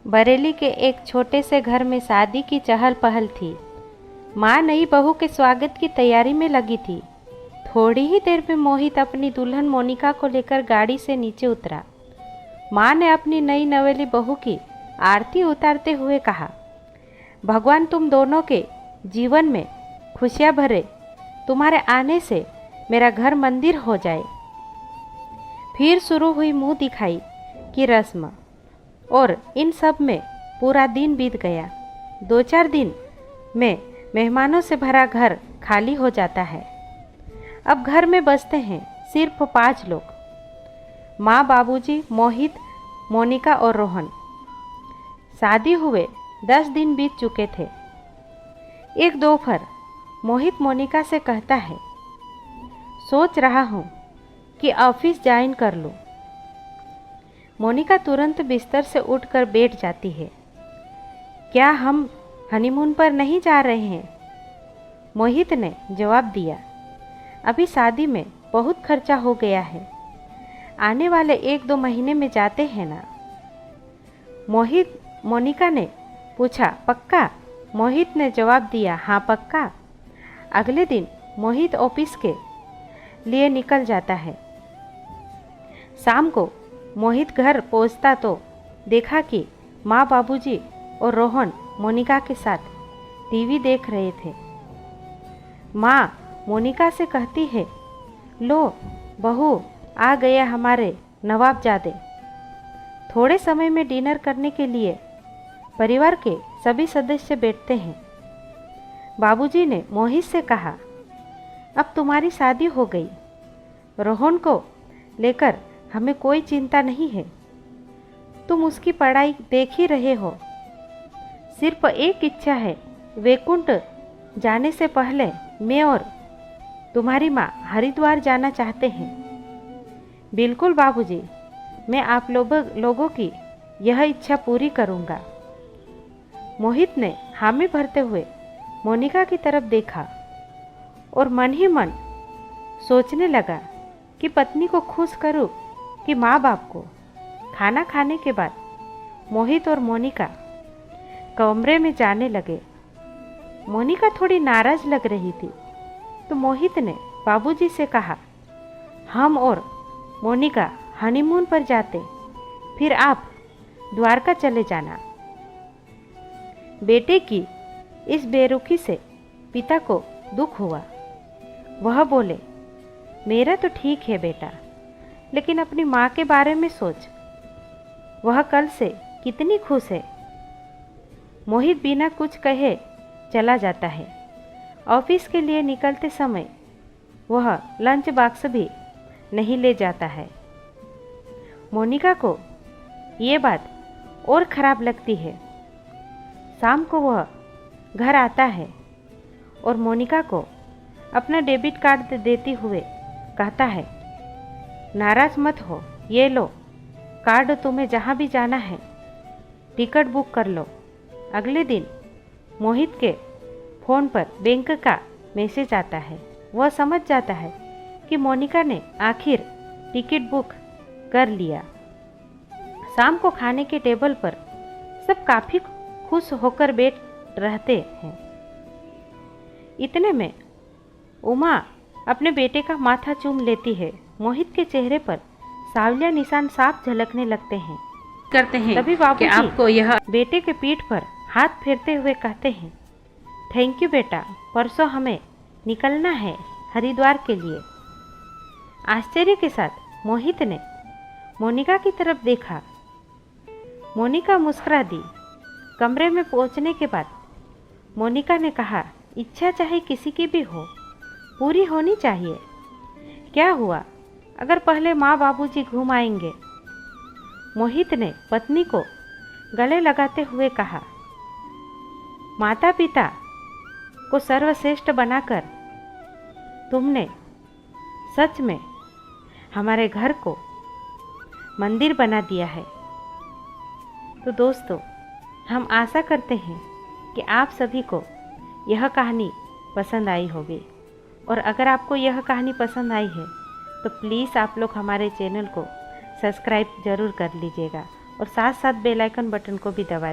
बरेली के एक छोटे से घर में शादी की चहल पहल थी। माँ नई बहू के स्वागत की तैयारी में लगी थी। थोड़ी ही देर में मोहित अपनी दुल्हन मोनिका को लेकर गाड़ी से नीचे उतरा। माँ ने अपनी नई नवेली बहू की आरती उतारते हुए कहा, भगवान तुम दोनों के जीवन में खुशियाँ भरे, तुम्हारे आने से मेरा घर मंदिर हो जाए। फिर शुरू हुई मुंह दिखाई की रस्म और इन सब में पूरा दिन बीत गया। 2-4 दिन में मेहमानों से भरा घर खाली हो जाता है। अब घर में बसते हैं सिर्फ 5 लोग, माँ, बाबूजी, मोहित, मोनिका और रोहन। शादी हुए 10 दिन बीत चुके थे। एक दोपहर मोहित मोनिका से कहता है, सोच रहा हूँ कि ऑफिस ज्वाइन कर लूँ। मोनिका तुरंत बिस्तर से उठकर बैठ जाती है। क्या हम हनीमून पर नहीं जा रहे हैं? मोहित ने जवाब दिया, अभी शादी में बहुत खर्चा हो गया है, आने वाले 1-2 महीने में जाते हैं ना। मोनिका ने पूछा, पक्का? मोहित ने जवाब दिया, हाँ पक्का। अगले दिन मोहित ऑफिस के लिए निकल जाता है। शाम को मोहित घर पहुंचता तो देखा कि माँ, बाबूजी और रोहन मोनिका के साथ टीवी देख रहे थे। माँ मोनिका से कहती है, लो बहू, आ गया हमारे नवाबजादे। थोड़े समय में डिनर करने के लिए परिवार के सभी सदस्य बैठते हैं। बाबूजी ने मोहित से कहा, अब तुम्हारी शादी हो गई, रोहन को लेकर हमें कोई चिंता नहीं है। तुम उसकी पढ़ाई देख ही रहे हो। सिर्फ एक इच्छा है, वैकुंठ जाने से पहले मैं और तुम्हारी माँ हरिद्वार जाना चाहते हैं। बिल्कुल बाबूजी, मैं आप लोगों की यह इच्छा पूरी करूँगा। मोहित ने हामी भरते हुए मोनिका की तरफ देखा और मन ही मन सोचने लगा कि पत्नी को खुश करूं कि माँ बाप को। खाना खाने के बाद मोहित और मोनिका कमरे में जाने लगे। मोनिका थोड़ी नाराज लग रही थी तो मोहित ने बाबूजी से कहा, हम और मोनिका हनीमून पर जाते, फिर आप द्वारका चले जाना। बेटे की इस बेरुखी से पिता को दुख हुआ। वह बोले, मेरा तो ठीक है बेटा, लेकिन अपनी माँ के बारे में सोच, वह कल से कितनी खुश है। मोहित बिना कुछ कहे चला जाता है। ऑफिस के लिए निकलते समय वह लंच बॉक्स भी नहीं ले जाता है। मोनिका को ये बात और ख़राब लगती है। शाम को वह घर आता है और मोनिका को अपना डेबिट कार्ड देते हुए कहता है, नाराज मत हो, ये लो कार्ड, तुम्हें जहाँ भी जाना है टिकट बुक कर लो। अगले दिन मोहित के फ़ोन पर बैंक का मैसेज आता है। वह समझ जाता है कि मोनिका ने आखिर टिकट बुक कर लिया। शाम को खाने के टेबल पर सब काफ़ी खुश होकर बैठ रहते हैं। इतने में उमा अपने बेटे का माथा चूम लेती है। मोहित के चेहरे पर सावलिया निशान साफ झलकने लगते हैं। तभी बाबूजी आपको यह बेटे के पीठ पर हाथ फेरते हुए कहते हैं, थैंक यू बेटा, परसों हमें निकलना है हरिद्वार के लिए। आश्चर्य के साथ मोहित ने मोनिका की तरफ देखा। मोनिका मुस्कुरा दी। कमरे में पहुंचने के बाद मोनिका ने कहा, इच्छा चाहे किसी की भी हो, पूरी होनी चाहिए। क्या हुआ अगर पहले माँ बाबूजी घूम आएंगे? मोहित ने पत्नी को गले लगाते हुए कहा, माता पिता को सर्वश्रेष्ठ बनाकर तुमने सच में हमारे घर को मंदिर बना दिया है। तो दोस्तों, हम आशा करते हैं कि आप सभी को यह कहानी पसंद आई होगी, और अगर आपको यह कहानी पसंद आई है तो प्लीज़ आप लोग हमारे चैनल को सब्सक्राइब ज़रूर कर लीजिएगा और साथ साथ बेल आइकन बटन को भी दबा